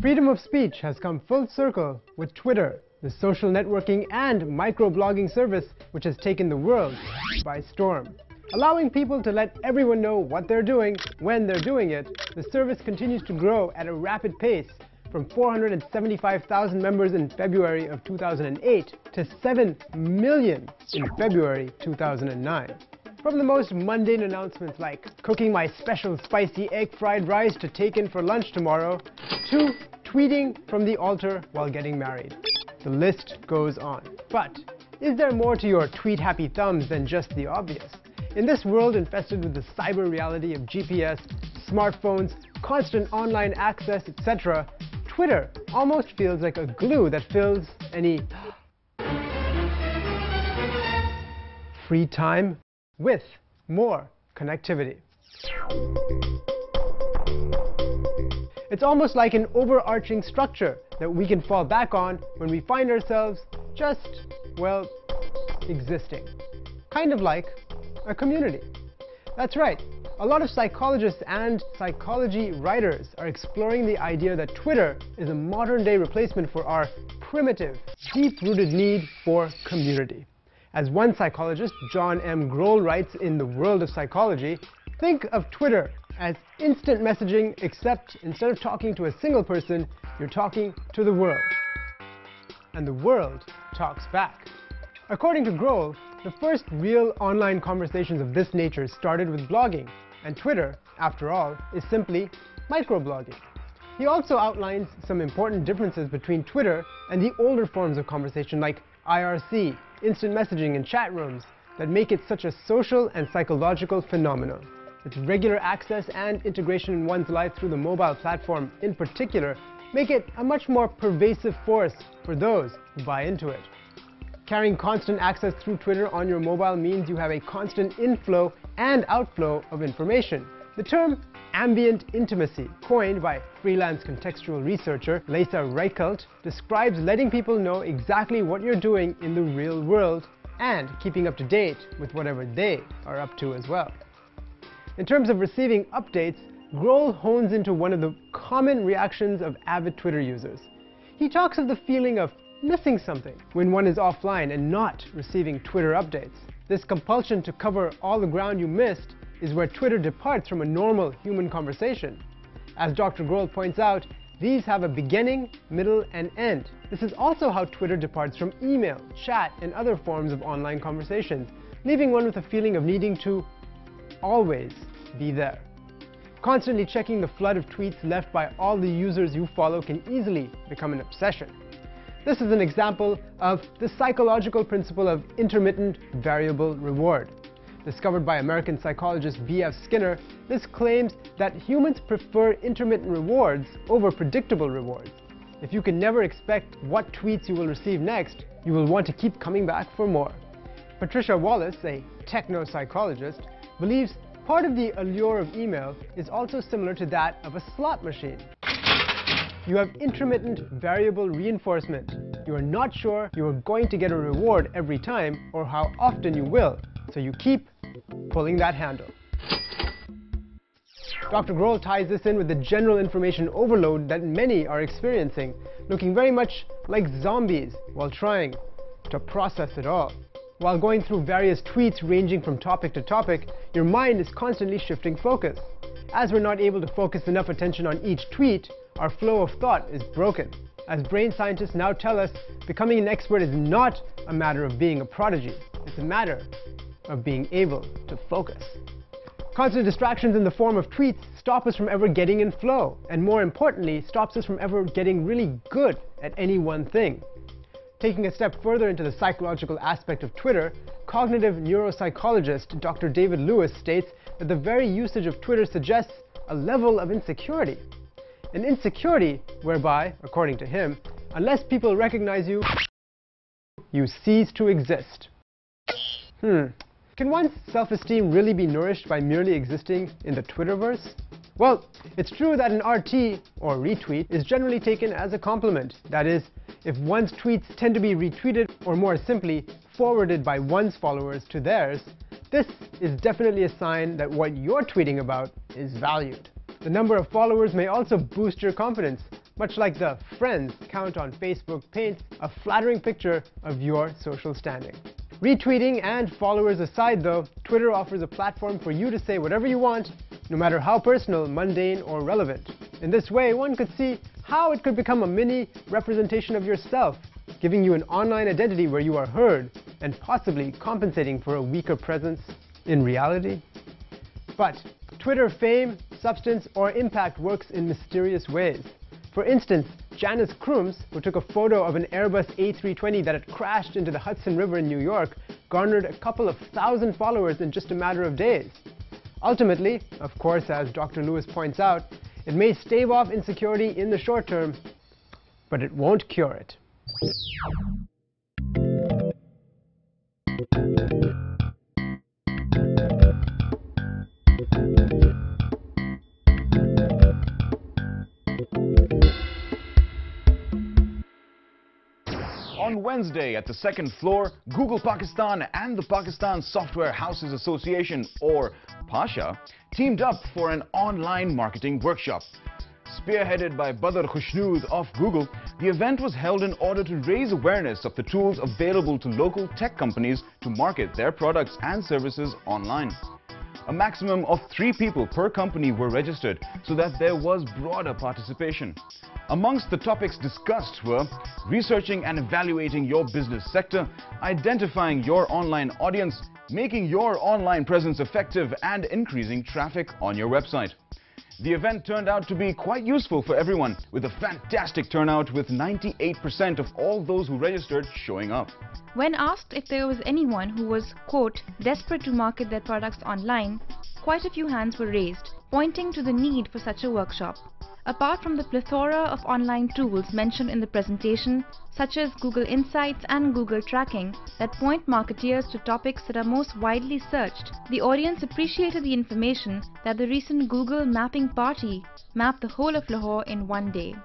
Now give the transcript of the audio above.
Freedom of speech has come full circle with Twitter, the social networking and microblogging service which has taken the world by storm. Allowing people to let everyone know what they're doing when they're doing it, the service continues to grow at a rapid pace, from 475,000 members in February of 2008 to 7 million in February 2009. From the most mundane announcements like cooking my special spicy egg fried rice to take in for lunch tomorrow, to tweeting from the altar while getting married. The list goes on. But is there more to your tweet happy thumbs than just the obvious? In this world infested with the cyber reality of GPS, smartphones, constant online access, etc., Twitter almost feels like a glue that fills any free time with more connectivity. It's almost like an overarching structure that we can fall back on when we find ourselves just, well, existing. Kind of like a community. That's right. A lot of psychologists and psychology writers are exploring the idea that Twitter is a modern-day replacement for our primitive, deep-rooted need for community. As one psychologist, John M. Grohl, writes in The World of Psychology, think of Twitter as instant messaging, except instead of talking to a single person, you're talking to the world. And the world talks back. According to Grohl, the first real online conversations of this nature started with blogging, and Twitter, after all, is simply microblogging. He also outlines some important differences between Twitter and the older forms of conversation like IRC, instant messaging, and chat rooms that make it such a social and psychological phenomenon. Its regular access and integration in one's life through the mobile platform in particular make it a much more pervasive force for those who buy into it. Carrying constant access through Twitter on your mobile means you have a constant inflow and outflow of information. The term ambient intimacy, coined by freelance contextual researcher Lisa Reichelt, describes letting people know exactly what you're doing in the real world and keeping up to date with whatever they are up to as well. In terms of receiving updates, Grohl hones into one of the common reactions of avid Twitter users. He talks of the feeling of missing something when one is offline and not receiving Twitter updates. This compulsion to cover all the ground you missed is where Twitter departs from a normal human conversation. As Dr. Grohl points out, these have a beginning, middle, and end. This is also how Twitter departs from email, chat, and other forms of online conversations, leaving one with a feeling of needing to always be there. Constantly checking the flood of tweets left by all the users you follow can easily become an obsession. This is an example of the psychological principle of intermittent variable reward. Discovered by American psychologist B.F. Skinner, this claims that humans prefer intermittent rewards over predictable rewards. If you can never expect what tweets you will receive next, you will want to keep coming back for more. Patricia Wallace, a techno-psychologist, believes part of the allure of email is also similar to that of a slot machine. You have intermittent variable reinforcement. You are not sure you are going to get a reward every time or how often you will, so you keep pulling that handle. Dr. Grohl ties this in with the general information overload that many are experiencing, looking very much like zombies while trying to process it all. While going through various tweets ranging from topic to topic, your mind is constantly shifting focus. As we're not able to focus enough attention on each tweet, our flow of thought is broken. As brain scientists now tell us, becoming an expert is not a matter of being a prodigy. It's a matter of being able to focus. Constant distractions in the form of tweets stop us from ever getting in flow, and more importantly, stops us from ever getting really good at any one thing. Taking a step further into the psychological aspect of Twitter, cognitive neuropsychologist Dr. David Lewis states that the very usage of Twitter suggests a level of insecurity. An insecurity whereby, according to him, unless people recognize you, you cease to exist. Can one's self-esteem really be nourished by merely existing in the Twitterverse? Well, it's true that an RT, or retweet, is generally taken as a compliment. That is, if one's tweets tend to be retweeted, or more simply, forwarded by one's followers to theirs, this is definitely a sign that what you're tweeting about is valued. The number of followers may also boost your confidence, much like the Friends count on Facebook paints a flattering picture of your social standing. Retweeting and followers aside though, Twitter offers a platform for you to say whatever you want, no matter how personal, mundane, or relevant. In this way, one could see how it could become a mini representation of yourself, giving you an online identity where you are heard, and possibly compensating for a weaker presence in reality. But Twitter fame, substance, or impact works in mysterious ways. For instance, Janice Crooms, who took a photo of an Airbus A320 that had crashed into the Hudson River in New York, garnered a couple of thousand followers in just a matter of days. Ultimately, of course, as Dr. Lewis points out, it may stave off insecurity in the short term, but it won't cure it. On Wednesday, at the second floor, Google Pakistan and the Pakistan Software Houses Association, or PASHA, teamed up for an online marketing workshop. Spearheaded by Badr Khushnood of Google, the event was held in order to raise awareness of the tools available to local tech companies to market their products and services online. A maximum of 3 people per company were registered so that there was broader participation. Amongst the topics discussed were researching and evaluating your business sector, identifying your online audience, making your online presence effective, and increasing traffic on your website. The event turned out to be quite useful for everyone, with a fantastic turnout with 98% of all those who registered showing up. When asked if there was anyone who was, quote, desperate to market their products online, quite a few hands were raised, pointing to the need for such a workshop. Apart from the plethora of online tools mentioned in the presentation, such as Google Insights and Google Tracking, that point marketeers to topics that are most widely searched, the audience appreciated the information that the recent Google mapping party mapped the whole of Lahore in one day.